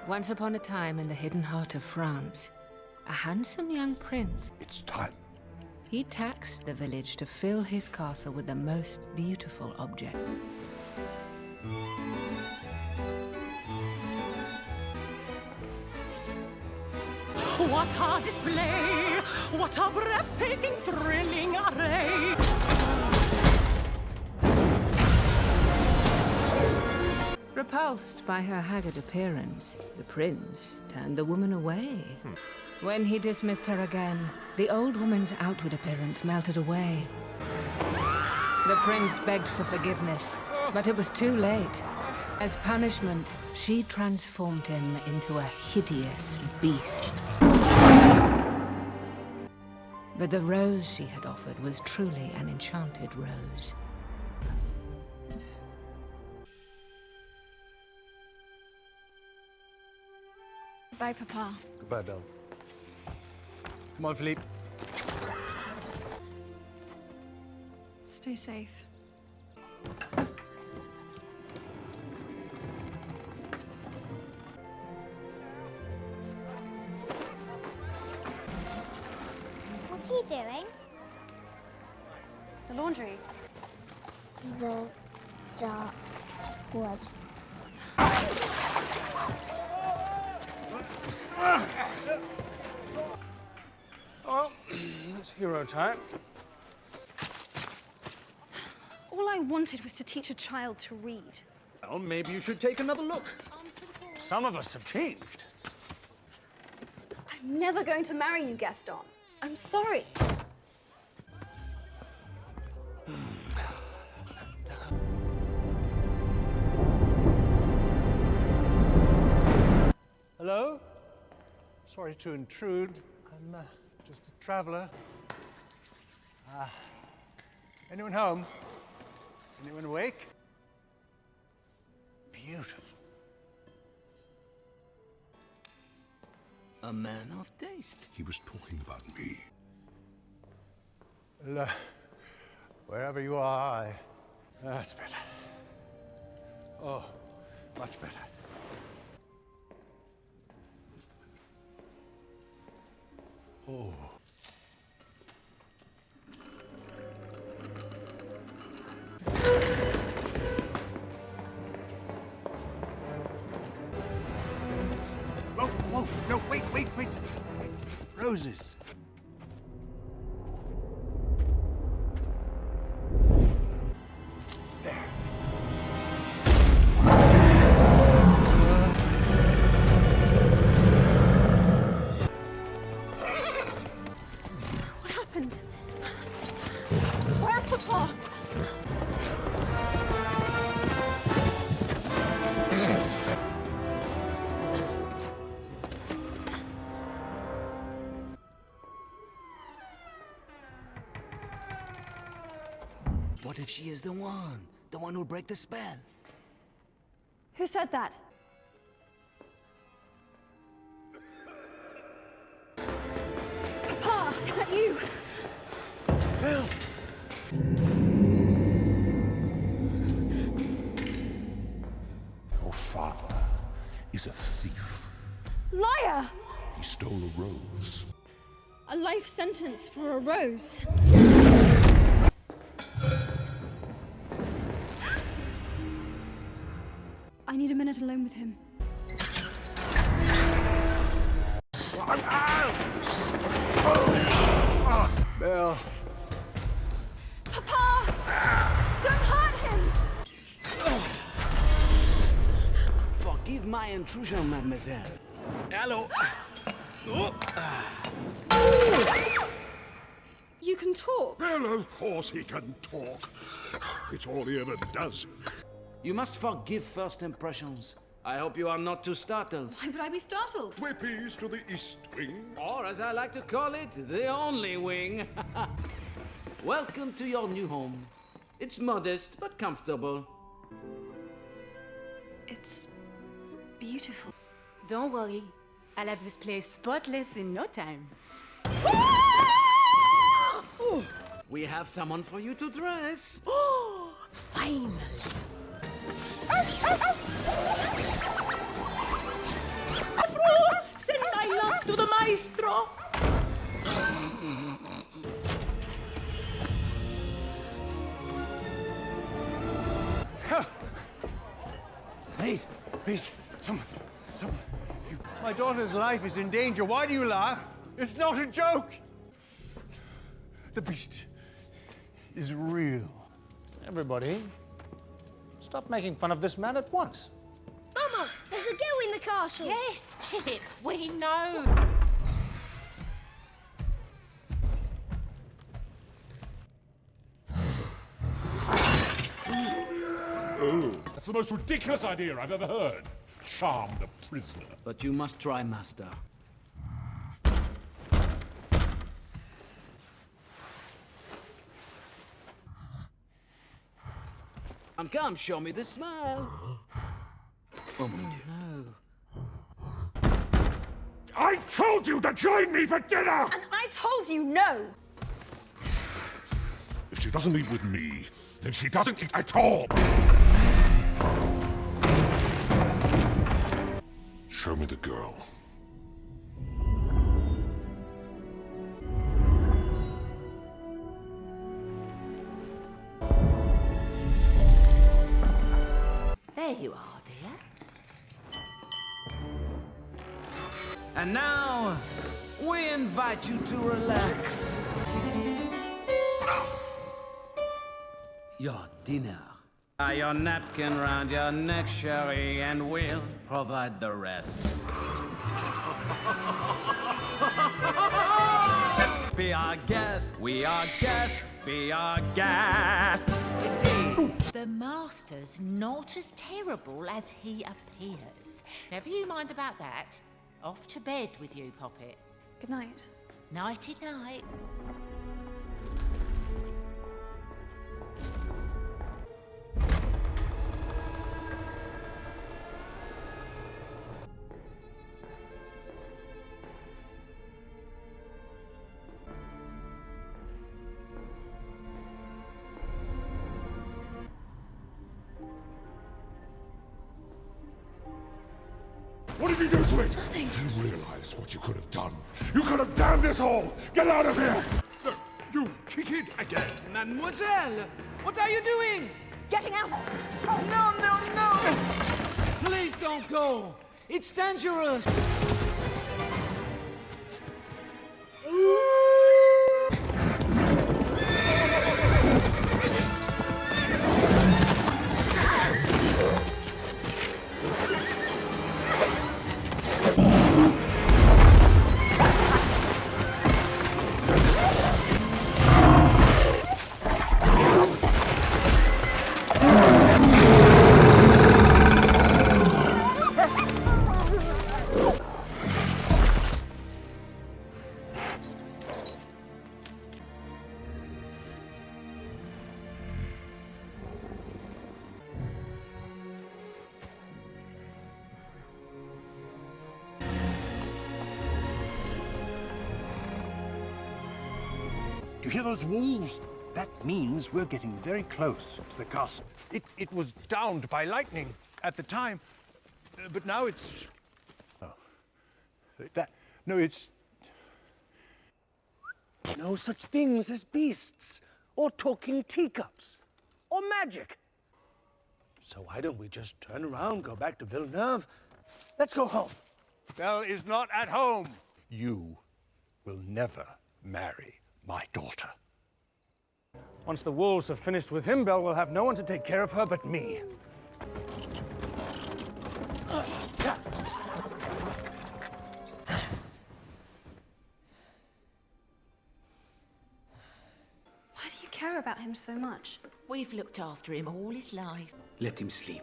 Once upon a time in the hidden heart of France, a handsome young prince. It's time. He taxed the village to fill his castle with the most beautiful objects. What a display! What a breathtaking, thrilling array! Repulsed by her haggard appearance, the prince turned the woman away. When he dismissed her again, the old woman's outward appearance melted away. The prince begged for forgiveness, but it was too late. As punishment, she transformed him into a hideous beast. But the rose she had offered was truly an enchanted rose. Bye, Papa. Goodbye, Belle. Come on, Philippe. Stay safe. What are you doing? The laundry. The dark wood. Well, that's hero time. All I wanted was to teach a child to read. Well, maybe you should take another look. Some of us have changed. I'm never going to marry you, Gaston. I'm sorry. Hello? Sorry to intrude. I'm just a traveler. Anyone home? Anyone awake? Beautiful. A man of taste. He was talking about me. Well, wherever you are, that's better. Oh, much better. Oh. Whoa, whoa, no, wait. Roses. There. What happened? Where's Papa? What if she is the one who'll break the spell? Who said that? Papa, is that you? Belle! Your father is a thief. Liar! He stole a rose. A life sentence for a rose. I need a minute alone with him. Belle. Papa! Don't hurt him! Forgive my intrusion, mademoiselle. Hello. You can talk. Well, of course he can talk. It's all he ever does. You must forgive first impressions. I hope you are not too startled. Why would I be startled? Whippies to the east wing. Or, as I like to call it, the only wing. Welcome to your new home. It's modest, but comfortable. It's beautiful. Don't worry. I'll have this place spotless in no time. We have someone for you to dress. Oh, finally. maestro. Please, please, someone. My daughter's life is in danger. Why do you laugh? It's not a joke. The beast is real. Everybody, stop making fun of this man at once. Mama, there's a girl in the castle. Yes, Chip, we know. That's the most ridiculous idea I've ever heard. Charm the prisoner. But you must try, master. Come, show me the smile. Oh, no. I told you to join me for dinner! And I told you no! If she doesn't eat with me, then she doesn't eat at all! Show me the girl. There you are, dear. And now, we invite you to relax. Your dinner. Your napkin round your neck, Sherry, and we'll provide the rest. Be our guest, we are guest, be our guest. The master's not as terrible as he appears. Never you mind about that. Off to bed with you, Poppet. Good night. Nighty-night. What did you do to it? Nothing. Do you realize what you could have done? You could have damned us all! Get out of here! No, you cheated again! Mademoiselle, what are you doing? Getting out! No, no, no! Please don't go. It's dangerous. Do you hear those wolves? That means we're getting very close to the castle. It was downed by lightning at the time, but now it's... Oh. No, it's... No such things as beasts, or talking teacups, or magic. So why don't we just turn around, go back to Villeneuve? Let's go home. Belle is not at home. You will never marry my daughter. Once the wolves have finished with him, Belle will have no one to take care of her but me. Why do you care about him so much? We've looked after him all his life. Let him sleep.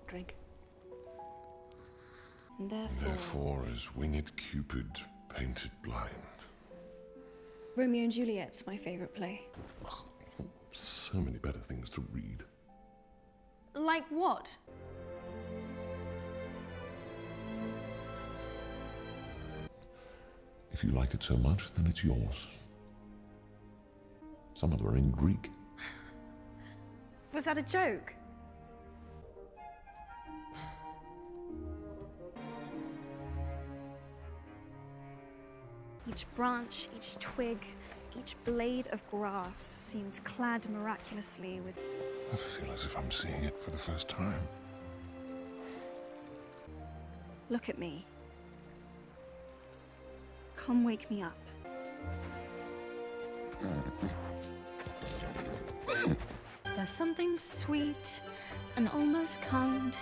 Drink. And Therefore is winged Cupid painted blind. Romeo and Juliet's my favorite play. So many better things to read. Like what? If you like it so much, then it's yours. Some of them are in Greek. Was that a joke? Each branch, each twig, each blade of grass seems clad miraculously with... I feel as if I'm seeing it for the first time. Look at me. Come wake me up. There's something sweet and almost kind.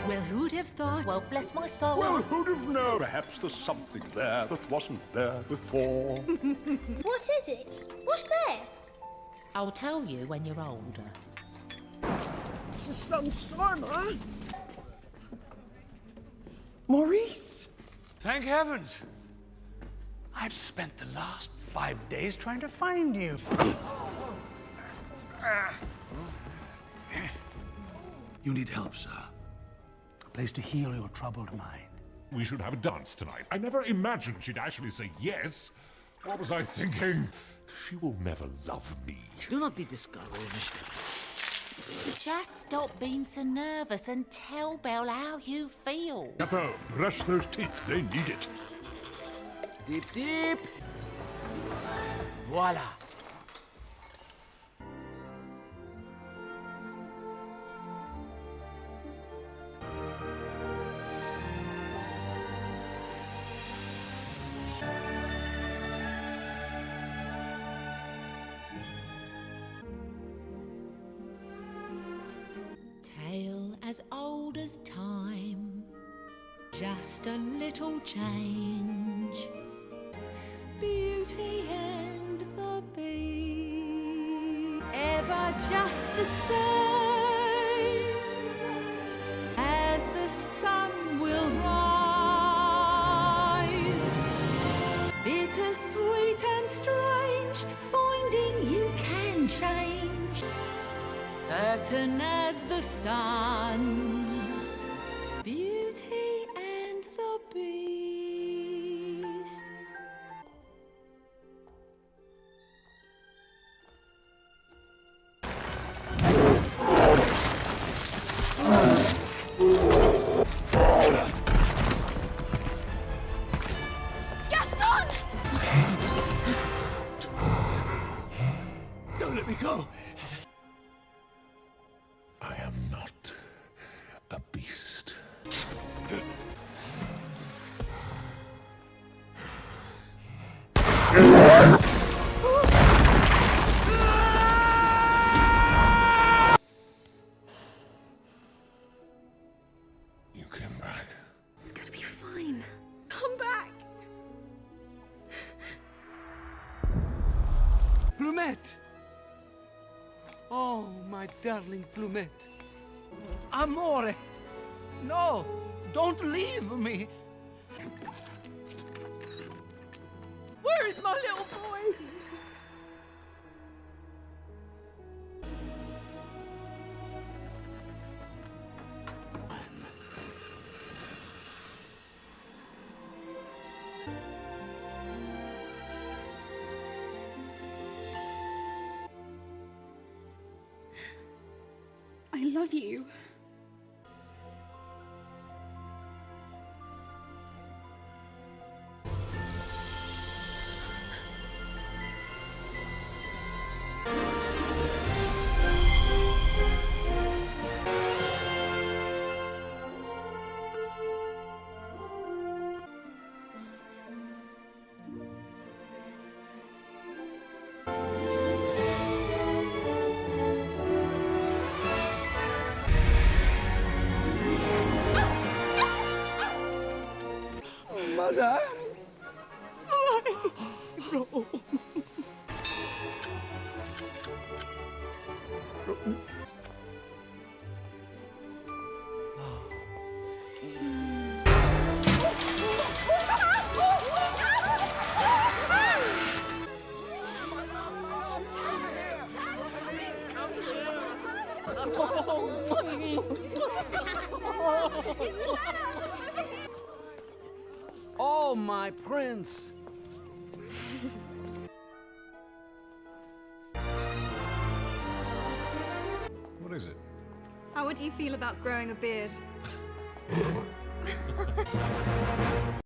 Well, who'd have thought? Well, bless my soul. Well, who'd have known? Perhaps there's something there that wasn't there before. What is it? What's there? I'll tell you when you're older. It's a sunstorm, huh? Maurice! Thank heavens! I've spent the last 5 days trying to find you. You need help, sir. A place to heal your troubled mind. We should have a dance tonight. I never imagined she'd actually say yes. What was I thinking? She will never love me. Do not be discouraged. Just stop being so nervous and tell Belle how you feel. Capo, brush those teeth. They need it. Deep, deep. Voila! Tale as old as time, just a little change. Beauty and the Beast, ever just the same, as the sun will rise. Bittersweet and strange, finding you can change. Certain as the sun, Beauty and the Beast. Gaston! Don't let me go! I am not a beast. You came back. It's gonna be fine. Come back! Plumette! Oh, my darling Plumette. Amore! No! Don't leave me! Where is my little boy? I love you. Mother! Oh, my prince! What is it? How would you feel about growing a beard?